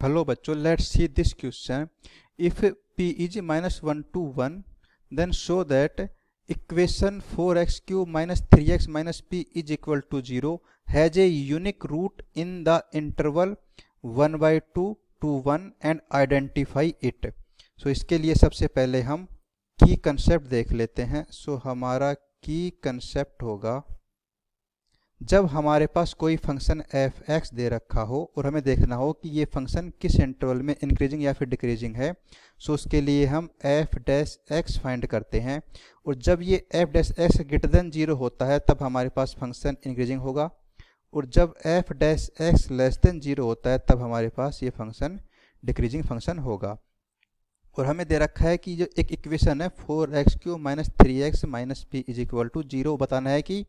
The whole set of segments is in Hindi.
Hello बच्चों, let's see this question. If p is -1 to 1, then show that equation 4x cube minus 3x minus p is equal to 0 has a unique root in the interval 1/2 to 1 and identify it. So इसके लिए सबसे पहले हम की कंसेप्ट देख लेते हैं. हमारा की कंसेप्ट होगा जब हमारे पास कोई फंक्शन f(x) दे रखा हो और हमें देखना हो कि ये फंक्शन किस इंटरवल में इंक्रीजिंग या फिर डिक्रीजिंग है. उसके लिए हम f(x) फाइंड करते हैं और जब ये f(x) ग्रेटर देन 0 होता है तब हमारे पास फंक्शन इंक्रीजिंग होगा और जब f(x) लेस देन 0 होता है तब हमारे पास ये फंक्शन डिक्रीजिंग फंक्शन होगा. और हमें दे रखा है कि जो एक इक्वेशन है 4x³ minus 3x minus p is equal to 0, बताना है कि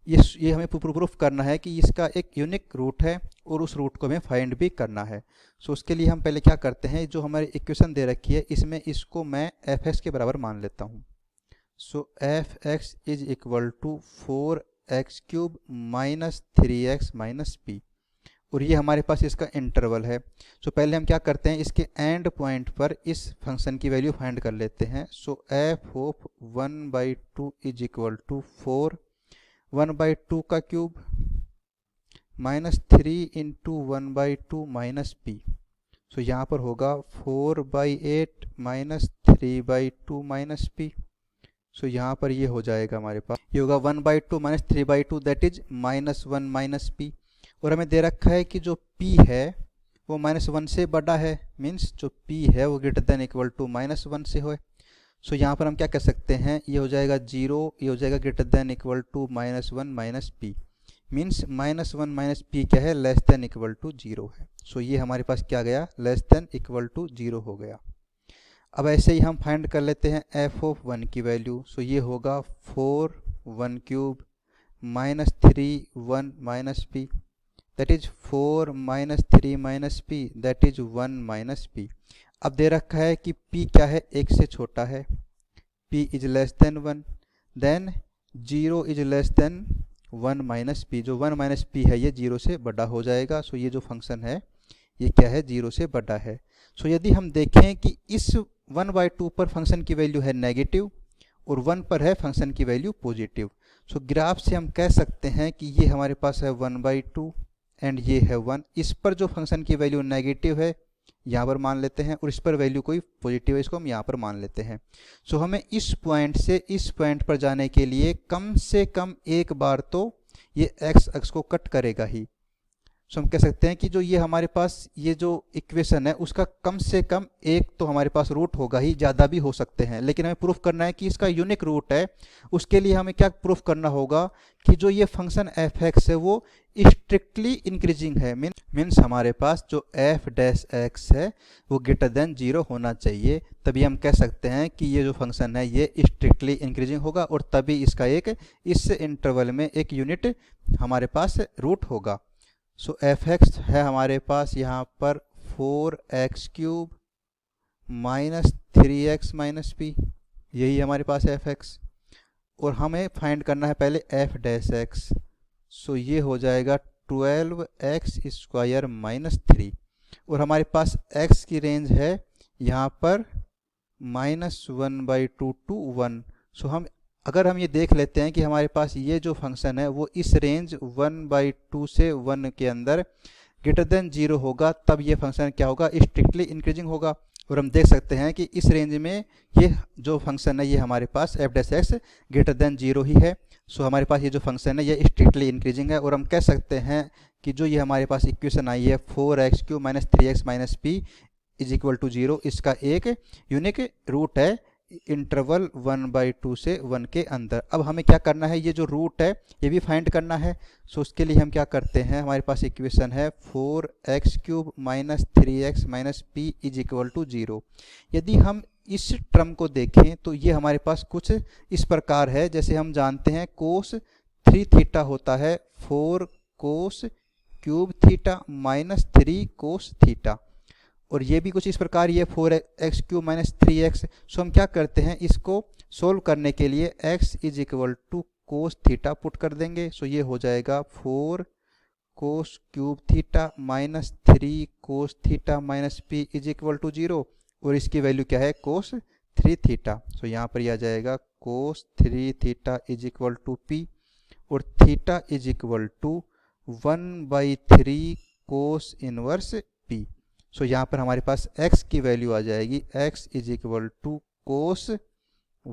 ये हमें प्रूफ करना है कि इसका एक यूनिक रूट है और उस रूट को हमें फाइंड भी करना है. उसके लिए हम पहले क्या करते हैं, जो हमारी इक्वेशन दे रखी है इसमें इसको मैं f(x) के बराबर मान लेता हूँ. f(x) is equal to 4x³ minus 3x minus p और ये हमारे पास इसका इंटरवल है. पहले हम क्या करते हैं, इसके एंड पॉइंट पर इस फंक्शन की वैल्यू फाइंड कर लेते हैं. f of 1/2 is equal to 4 1/2 का cube minus 3 into 1/2 minus p. यहाँ पर होगा 4/8 माइनस 3/2 माइनस p. यहाँ पर ये हो जाएगा हमारे पास, ये होगा 1/2 minus 3/2 that is -1 minus p. और हमें दे रखा है कि जो p है वो -1 से बड़ा है, मीन्स जो p है वो ग्रेटर देन इक्वल टू -1 से हो. यहाँ पर हम क्या कर सकते हैं, ये हो जाएगा 0, ये हो जाएगा greater than equal to -1 minus p, means -1 minus p क्या है, लेस देन इक्वल टू 0 है. ये हमारे पास क्या गया, लेस देन इक्वल टू 0 हो गया. अब ऐसे ही हम फाइंड कर लेते हैं f ऑफ 1 की वैल्यू. ये होगा 4 1³ minus 3 1 minus p that is 4 minus 3 minus p that is 1 minus p. अब दे रखा है कि p क्या है, 1 से छोटा है, p is less than 1, then 0 is less than 1 minus p. जो 1 माइनस p है ये 0 से बड़ा हो जाएगा. ये जो फंक्शन है ये क्या है, 0 से बड़ा है. यदि हम देखें कि इस 1/2 पर फंक्शन की वैल्यू है नेगेटिव और 1 पर है फंक्शन की वैल्यू पॉजिटिव. ग्राफ से हम कह सकते हैं कि ये हमारे पास है 1/2 एंड ये है 1. इस पर जो फंक्शन की वैल्यू नेगेटिव है यहाँ पर मान लेते हैं और इस पर वैल्यू कोई पॉजिटिव है, इसको हम यहाँ पर मान लेते हैं. हमें इस पॉइंट से इस पॉइंट पर जाने के लिए कम से कम एक बार तो ये x अक्ष को कट करेगा ही. हम कह सकते हैं कि जो ये हमारे पास ये जो इक्वेशन है उसका कम से कम एक तो हमारे पास रूट होगा ही, ज़्यादा भी हो सकते हैं, लेकिन हमें प्रूफ करना है कि इसका यूनिक रूट है. उसके लिए हमें क्या प्रूफ करना होगा कि जो ये फंक्शन f(x) है वो स्ट्रिक्टली इंक्रीजिंग है, मीन्स हमारे पास जो f(x) है वो ग्रेटर देन 0 होना चाहिए. तभी हम कह सकते हैं कि ये जो फंक्शन है ये स्ट्रिक्टली इंक्रीजिंग होगा और तभी इसका एक इस इंटरवल में एक यूनिट हमारे पास रूट होगा. f(x) है हमारे पास यहाँ पर 4x³ minus 3x minus p, यही हमारे पास f(x) और हमें फाइंड करना है पहले f(x). ये हो जाएगा 12x² माइनस 3 और हमारे पास x की रेंज है यहाँ पर -1/2 टू 1. अगर हम ये देख लेते हैं कि हमारे पास ये जो फंक्शन है वो इस रेंज 1/2 से 1 के अंदर ग्रेटर देन 0 होगा, तब ये फंक्शन क्या होगा, स्ट्रिक्टली इंक्रीजिंग होगा. और हम देख सकते हैं कि इस रेंज में ये जो फंक्शन है ये हमारे पास f(x) ग्रेटर देन 0 ही है. हमारे पास ये जो फंक्शन है ये स्ट्रिक्टली इंक्रीजिंग है और हम कह सकते हैं कि जो ये हमारे पास इक्वेशन आई है 4x³ minus 3x minus p is equal to 0, इसका एक यूनिक रूट है इंटरवल 1/2 से 1 के अंदर. अब हमें क्या करना है, ये जो रूट है ये भी फाइंड करना है. उसके लिए हम क्या करते हैं, हमारे पास इक्वेशन है 4x³ minus 3x minus p is equal to 0. यदि हम इस टर्म को देखें तो ये हमारे पास कुछ इस प्रकार है, जैसे हम जानते हैं cos 3 θ होता है 4 cos³ θ माइनस 3 cos θ, और ये भी कुछ इस प्रकार, ये 4x³ माइनस 3x. हम क्या करते हैं, इसको सोल्व करने के लिए x is equal to cos θ put कर देंगे. ये हो जाएगा 4 cos cube theta minus 3 cos theta minus P is equal to 0, और इसकी वैल्यू क्या है, कोस 3 थीटा। सो यहाँ पर यह आ जाएगा cos 3 theta is equal to P, और theta is equal to 1/3 cos inverse P. So यहाँ पर हमारे पास x की वैल्यू आ जाएगी, x is equal to cos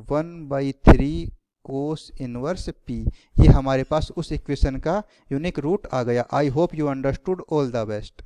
1/3 cos inverse p। ये हमारे पास उस इक्वेशन का यूनिक रूट आ गया। I hope you understood. All the best.